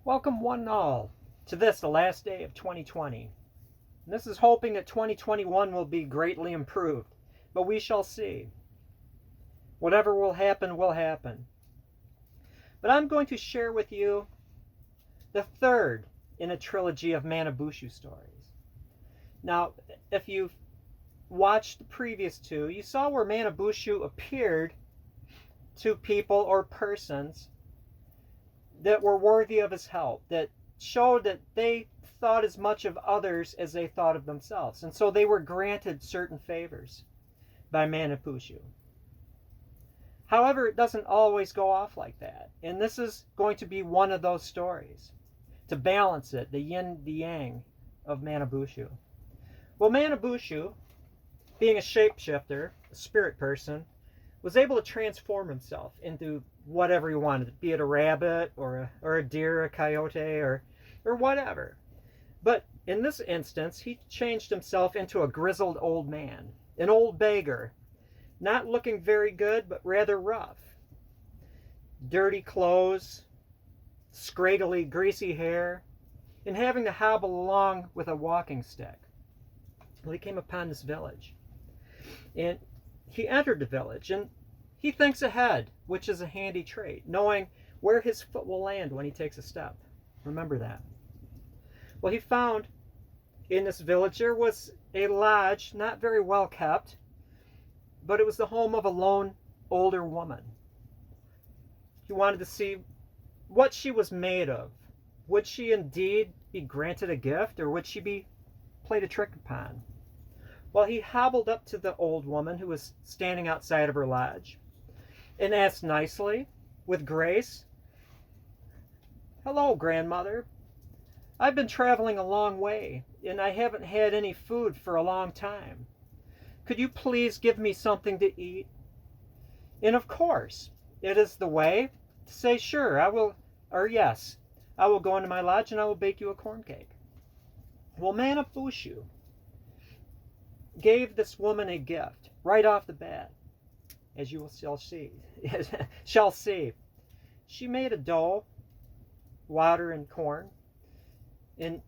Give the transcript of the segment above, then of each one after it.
Welcome one and all to this, the last day of 2020. And this is hoping that 2021 will be greatly improved, but we shall see. Whatever will happen, will happen. But I'm going to share with you the third in a trilogy of Manaboosho stories. Now, if you've watched the previous two, you saw where Manaboosho appeared to people or persons that were worthy of his help, that showed that they thought as much of others as they thought of themselves. And so they were granted certain favors by Manaboosho. However, it doesn't always go off like that. And this is going to be one of those stories to balance it, the yin, the yang of Manaboosho. Well, Manaboosho, being a shapeshifter, a spirit person, was able to transform himself into whatever he wanted, be it a rabbit or a deer, a coyote, or whatever. But in this instance, he changed himself into a grizzled old man, an old beggar, not looking very good, but rather rough. Dirty clothes, scraggly, greasy hair, and having to hobble along with a walking stick. Well, he came upon this village, and he entered the village, and he thinks ahead, which is a handy trait, knowing where his foot will land when he takes a step. Remember that. Well, he found in this village there was a lodge, not very well kept, but it was the home of a lone older woman. He wanted to see what she was made of. Would she indeed be granted a gift, or would she be played a trick upon? Well, he hobbled up to the old woman who was standing outside of her lodge and asked nicely, with grace, "Hello, grandmother. I've been traveling a long way, and I haven't had any food for a long time. Could you please give me something to eat?" And of course, it is the way to say, "Sure, I will," or "Yes, I will go into my lodge and I will bake you a corn cake." Well, Manaboosho gave this woman a gift right off the bat, as you shall see. She made a dough, water and corn, and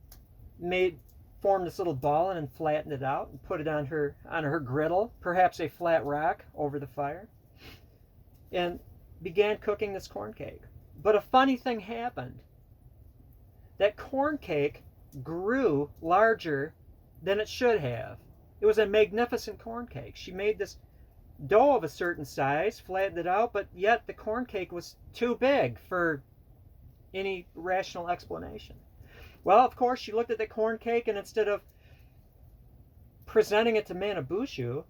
formed this little ball and then flattened it out and put it on her griddle, perhaps a flat rock over the fire, and began cooking this corn cake. But a funny thing happened. That corn cake grew larger than it should have. It was a magnificent corn cake. She made this dough of a certain size, flattened it out, but yet the corn cake was too big for any rational explanation. Well, of course, she looked at the corn cake, and instead of presenting it to Manaboosho,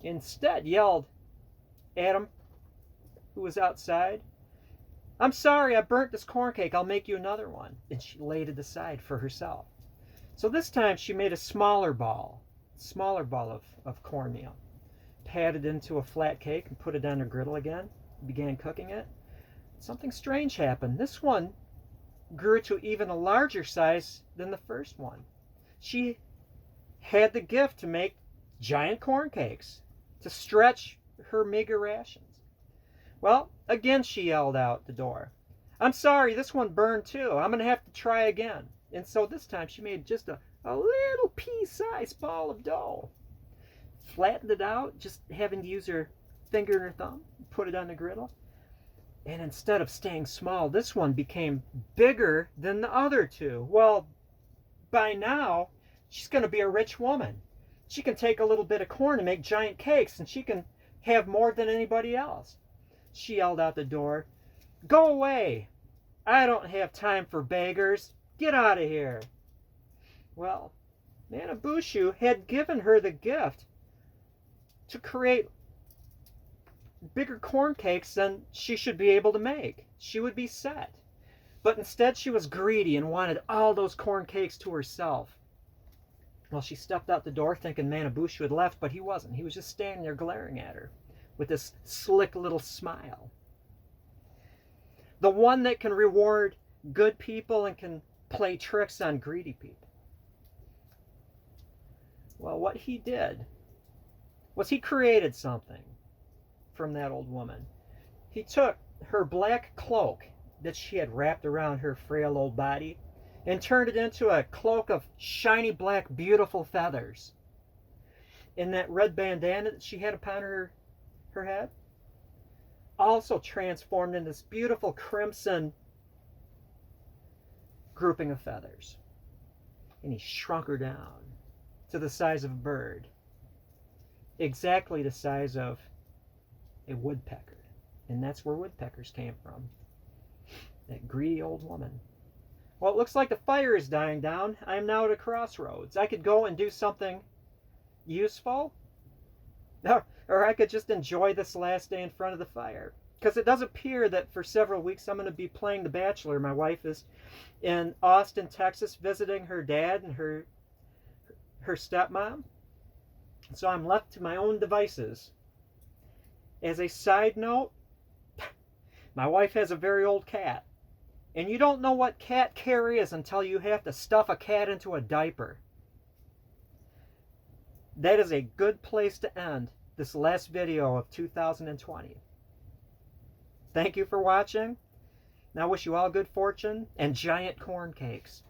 instead yelled at him, who was outside, "I'm sorry, I burnt this corn cake. I'll make you another one." And she laid it aside for herself. So this time she made a smaller ball of cornmeal, patted into a flat cake, and put it on her griddle again, began cooking it. Something strange happened. This one grew to even a larger size than the first one. She had the gift to make giant corn cakes, to stretch her meager rations. Well, again she yelled out the door, "I'm sorry, this one burned too. I'm going to have to try again." And so this time she made just a little pea-sized ball of dough, flattened it out, just having to use her finger and her thumb, put it on the griddle. And instead of staying small, this one became bigger than the other two. Well, by now, she's going to be a rich woman. She can take a little bit of corn and make giant cakes, and she can have more than anybody else. She yelled out the door, "Go away! I don't have time for beggars. Get out of here." Well, Manaboosho had given her the gift to create bigger corn cakes than she should be able to make. She would be set. But instead she was greedy and wanted all those corn cakes to herself. Well, she stepped out the door thinking Manaboosho had left, but he wasn't. He was just standing there glaring at her with this slick little smile. The one that can reward good people and can play tricks on greedy people. Well, what he did was he created something from that old woman. He took her black cloak that she had wrapped around her frail old body and turned it into a cloak of shiny black, beautiful feathers. And that red bandana that she had upon her head also transformed into this beautiful crimson grouping of feathers. And he shrunk her down to the size of a bird, exactly the size of a woodpecker. And that's where woodpeckers came from. That greedy old woman. Well, it looks like the fire is dying down. I am now at a crossroads. I could go and do something useful, or I could just enjoy this last day in front of the fire. Because it does appear that for several weeks I'm going to be playing The Bachelor. My wife is in Austin, Texas, visiting her dad and her stepmom. So I'm left to my own devices. As a side note, my wife has a very old cat. And you don't know what cat care is until you have to stuff a cat into a diaper. That is a good place to end this last video of 2020. Thank you for watching. And I wish you all good fortune and giant corn cakes.